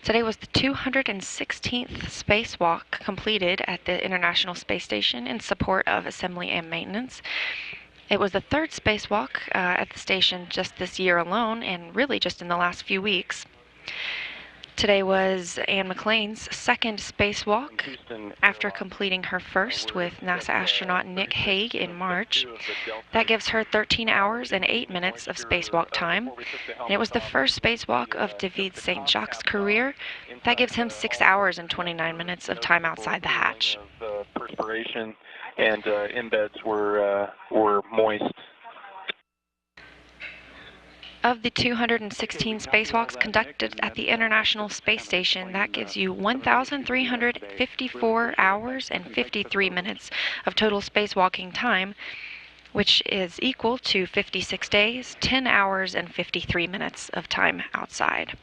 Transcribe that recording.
Today was the 216th spacewalk completed at the International Space Station in support of assembly and maintenance. It was the third spacewalk at the station just this year alone, and really just in the last few weeks. Today was Anne McClain's second spacewalk after completing her first with NASA astronaut Nick Hague in March. That gives her 13 hours and 8 minutes of spacewalk time. And it was the first spacewalk of David Saint-Jacques' career. That gives him 6 hours and 29 minutes of time outside the hatch. Perspiration and embeds were moist. Of the 216 spacewalks conducted at the International Space Station, that gives you 1,354 hours and 53 minutes of total spacewalking time, which is equal to 56 days, 10 hours, and 53 minutes of time outside.